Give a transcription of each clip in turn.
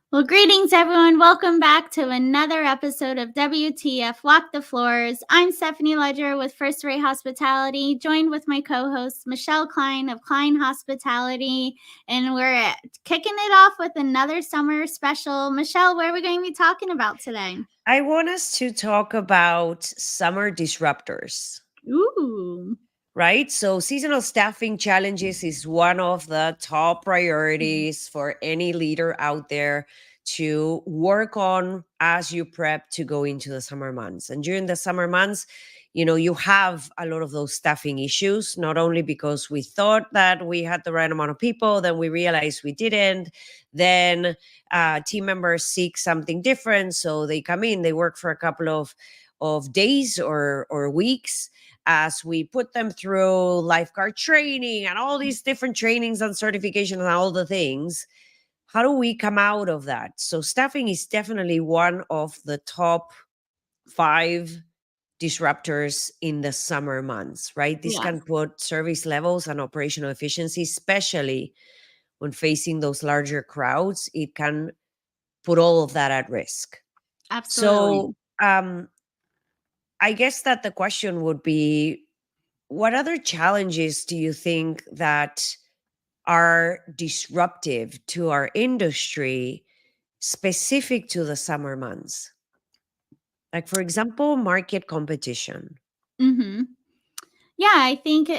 Well, greetings, everyone. Welcome back to another episode of WTF Walk the Floors. I'm Stephanie Ledger with First Rate Hospitality, joined with my co-host, Michelle Klein of Klein Hospitality. And we're kicking it off with another summer special. Michelle, what are we going to be talking about today? I want us to talk about summer disruptors. Ooh. Right? So, seasonal staffing challenges is one of the top priorities for any leader out there to work on as you prep to go into the summer months. And during the summer months, you have a lot of those staffing issues, not only because we thought that we had the right amount of people, then we realized we didn't. Then team members seek something different. So they come in, they work for a couple of days or weeks as we put them through lifeguard training and all these different trainings and certifications and all the things. How do we come out of that? So staffing is definitely one of the top 5 disruptors in the summer months, right? This can put service levels and operational efficiency, especially when facing those larger crowds. It can put all of that at risk. Absolutely. So I guess that the question would be, what other challenges do you think that are disruptive to our industry specific to the summer months? Like, for example, market competition. Mm-hmm. Yeah, I think,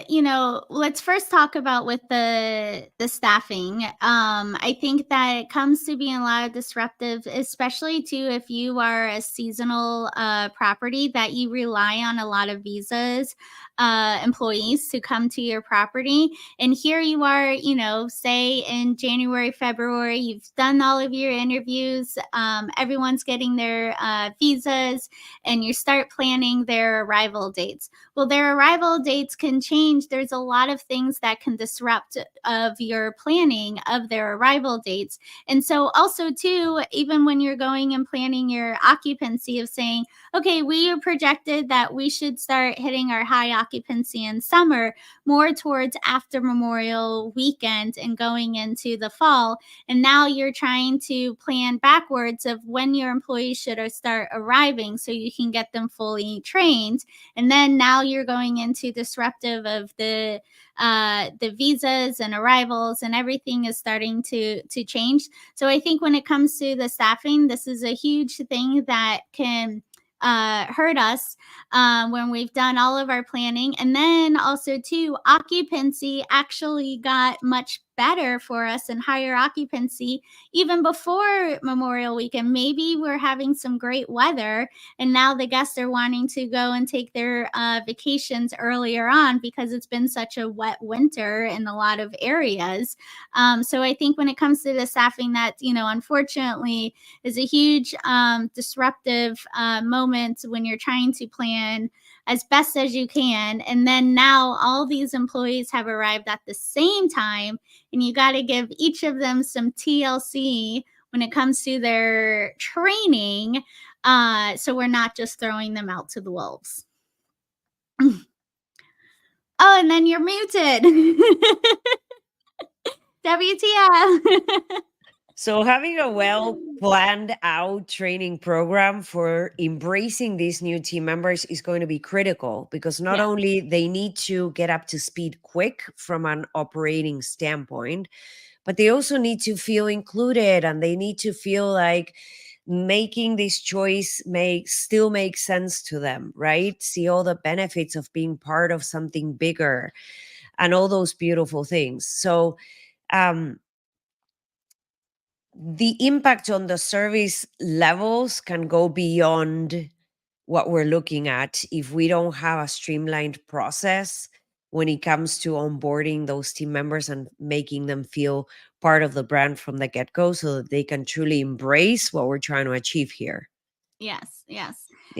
let's first talk about with the staffing. I think that it comes to being a lot of disruptive, especially too if you are a seasonal property that you rely on a lot of visas, employees to come to your property. And here you are, say in January, February, you've done all of your interviews, everyone's getting their visas, and you start planning their arrival dates. Well, their arrival dates can change. There's a lot of things that can disrupt of your planning of their arrival dates. And so also too, even when you're going and planning your occupancy of saying, okay, we are projected that we should start hitting our high occupancy in summer more towards after Memorial weekend and going into the fall. And now you're trying to plan backwards of when your employees should start arriving so you can get them fully trained. And then now you're going into disruptive of the visas and arrivals, and everything is starting to change. So I think when it comes to the staffing, this is a huge thing that can hurt us when we've done all of our planning. And then also too, occupancy actually got much better for us and higher occupancy even before Memorial Weekend. Maybe we're having some great weather and now the guests are wanting to go and take their vacations earlier on because it's been such a wet winter in a lot of areas. So I think when it comes to the staffing, that, unfortunately is a huge disruptive moment when you're trying to plan as best as you can. And then now all these employees have arrived at the same time, and you got to give each of them some TLC when it comes to their training. So we're not just throwing them out to the wolves. Oh, and then you're muted. WTF. So having a well planned out training program for embracing these new team members is going to be critical, because not only they need to get up to speed quick from an operating standpoint, but they also need to feel included, and they need to feel like making this choice still makes sense to them, right? See all the benefits of being part of something bigger and all those beautiful things. So the impact on the service levels can go beyond what we're looking at if we don't have a streamlined process when it comes to onboarding those team members and making them feel part of the brand from the get-go, so that they can truly embrace what we're trying to achieve here. Yes.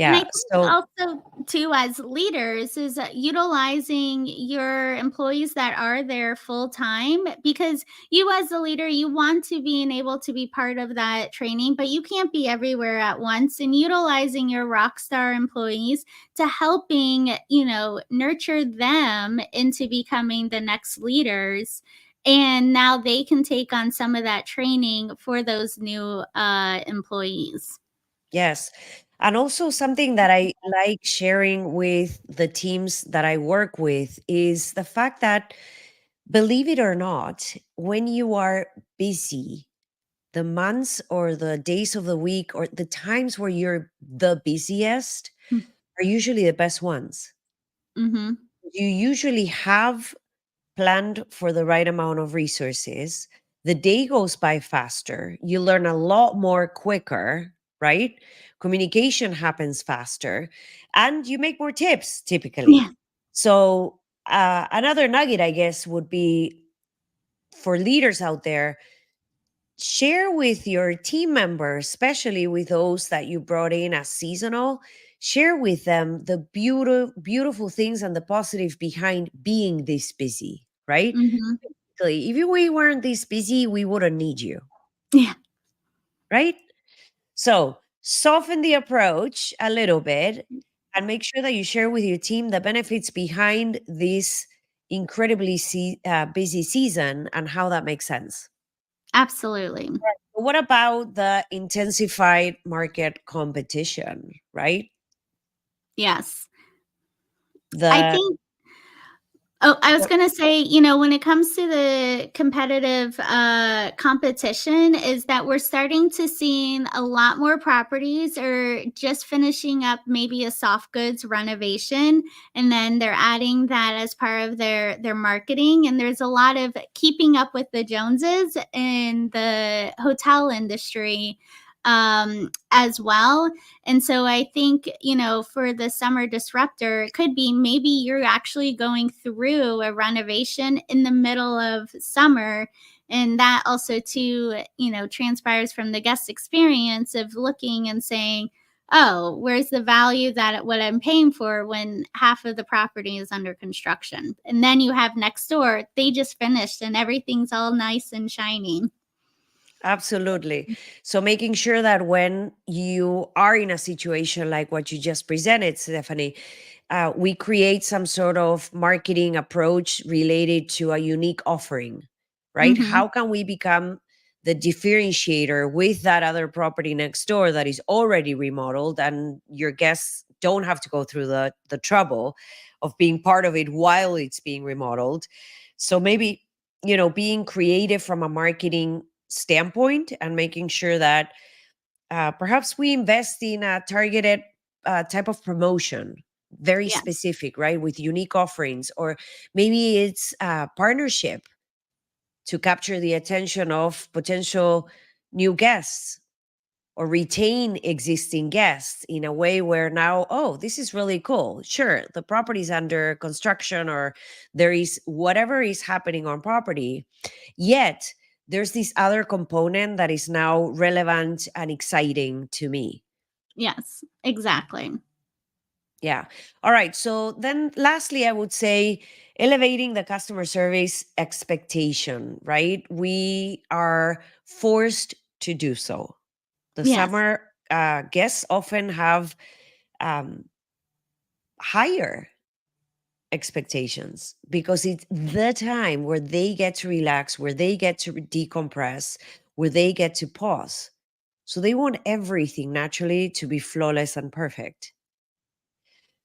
And I Yeah. think So also too, as leaders, is utilizing your employees that are there full time, because you as a leader, you want to be able to be part of that training, but you can't be everywhere at once. And utilizing your rock star employees to helping, nurture them into becoming the next leaders. And now they can take on some of that training for those new employees. yes. And also, something that I like sharing with the teams that I work with is the fact that, believe it or not, when you are busy, the months or the days of the week or the times where you're the busiest are usually the best ones. Mm-hmm. You usually have planned for the right amount of resources. The day goes by faster. You learn a lot more quicker, right? Communication happens faster, and you make more tips typically. Yeah. So, another nugget, I guess, would be for leaders out there, share with your team members, especially with those that you brought in as seasonal, share with them the beautiful things and the positive behind being this busy, right? Mhm. If we weren't this busy, we wouldn't need you, Yeah, right? So soften the approach a little bit and make sure that you share with your team the benefits behind this incredibly busy season and how that makes sense. absolutely. What about the intensified market competition, right? Yes. I The think I was gonna say, when it comes to the competitive competition, is that we're starting to see a lot more properties are just finishing up maybe a soft goods renovation, and then they're adding that as part of their marketing. And there's a lot of keeping up with the Joneses in the hotel industry as well. And so I think, for the summer disruptor, it could be maybe you're actually going through a renovation in the middle of summer. And that also, too, transpires from the guest experience of looking and saying, oh, where's the value that what I'm paying for when half of the property is under construction? And then you have next door, they just finished and everything's all nice and shiny. Absolutely. So making sure that when you are in a situation like what you just presented, Stephanie, we create some sort of marketing approach related to a unique offering, right? Hmm. How can we become the differentiator with that other property next door that is already remodeled and your guests don't have to go through the trouble of being part of it while it's being remodeled? So maybe, being creative from a marketing standpoint and making sure that perhaps we invest in a targeted type of promotion, very Yeah. specific, right, with unique offerings, or maybe it's a partnership to capture the attention of potential new guests or retain existing guests in a way where now, oh, this is really cool. Sure, the property's under construction or there is whatever is happening on property, yet there's this other component that is now relevant and exciting to me. Yes, exactly. Yeah. All right. So then lastly, I would say elevating the customer service expectation, right? We are forced to do so. The Yes. summer guests often have um, higher expectations because it's the time where they get to relax, where they get to decompress, where they get to pause. So they want everything naturally to be flawless and perfect.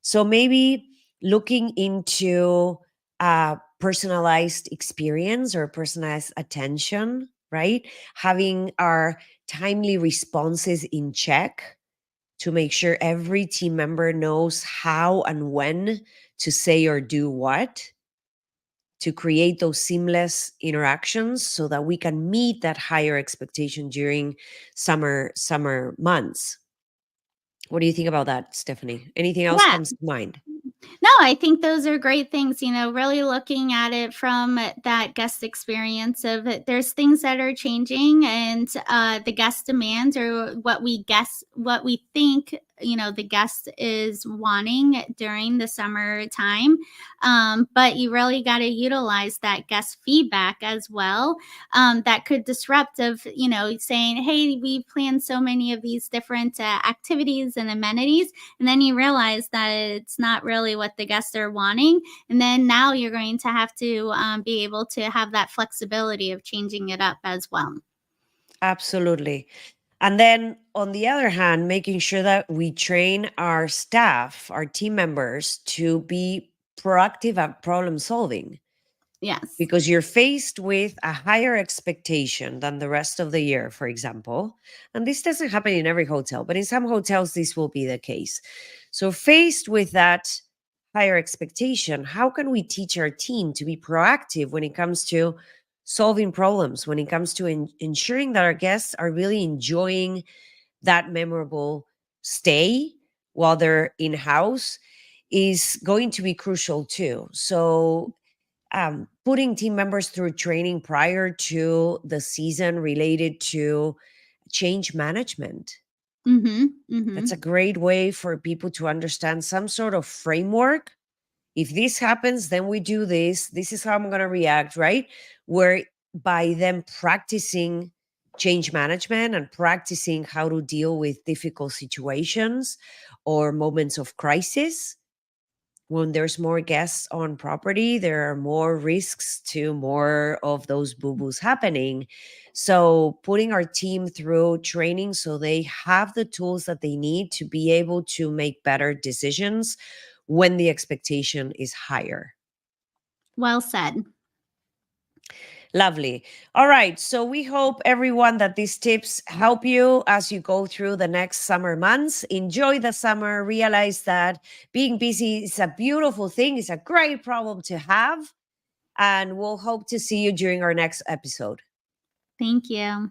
So maybe looking into a personalized experience or personalized attention, right? Having our timely responses in check to make sure every team member knows how and when to say or do what, to create those seamless interactions so that we can meet that higher expectation during summer months. What do you think about that, Stephanie? Anything else Yeah. comes to mind? No, I think those are great things, really looking at it from that guest experience of there's things that are changing, and the guest demands or what we think, the guest is wanting during the summer time. But you really got to utilize that guest feedback as well. That could disrupt of, saying, hey, we planned so many of these different activities and amenities, and then you realize that it's not really what the guests are wanting, and then now you're going to have to be able to have that flexibility of changing it up as well. Absolutely. And then on the other hand, making sure that we train our staff, our team members to be proactive at problem solving, Yes. because you're faced with a higher expectation than the rest of the year, for example. And this doesn't happen in every hotel, but in some hotels, this will be the case. So, faced with that higher expectation, how can we teach our team to be proactive when it comes to solving problems, when it comes to ensuring that our guests are really enjoying that memorable stay while they're in house? Is going to be crucial too. So, putting team members through training prior to the season related to change management. Mm-hmm. Mm-hmm. That's a great way for people to understand some sort of framework. If this happens, then we do this. This is how I'm going to react, right? Where by them practicing change management and practicing how to deal with difficult situations or moments of crisis, when there's more guests on property, there are more risks to more of those boo-boos happening. So putting our team through training so they have the tools that they need to be able to make better decisions when the expectation is higher. Well said. Lovely. All right. So we hope everyone that these tips help you as you go through the next summer months. Enjoy the summer. Realize that being busy is a beautiful thing, it's a great problem to have. And we'll hope to see you during our next episode. Thank you.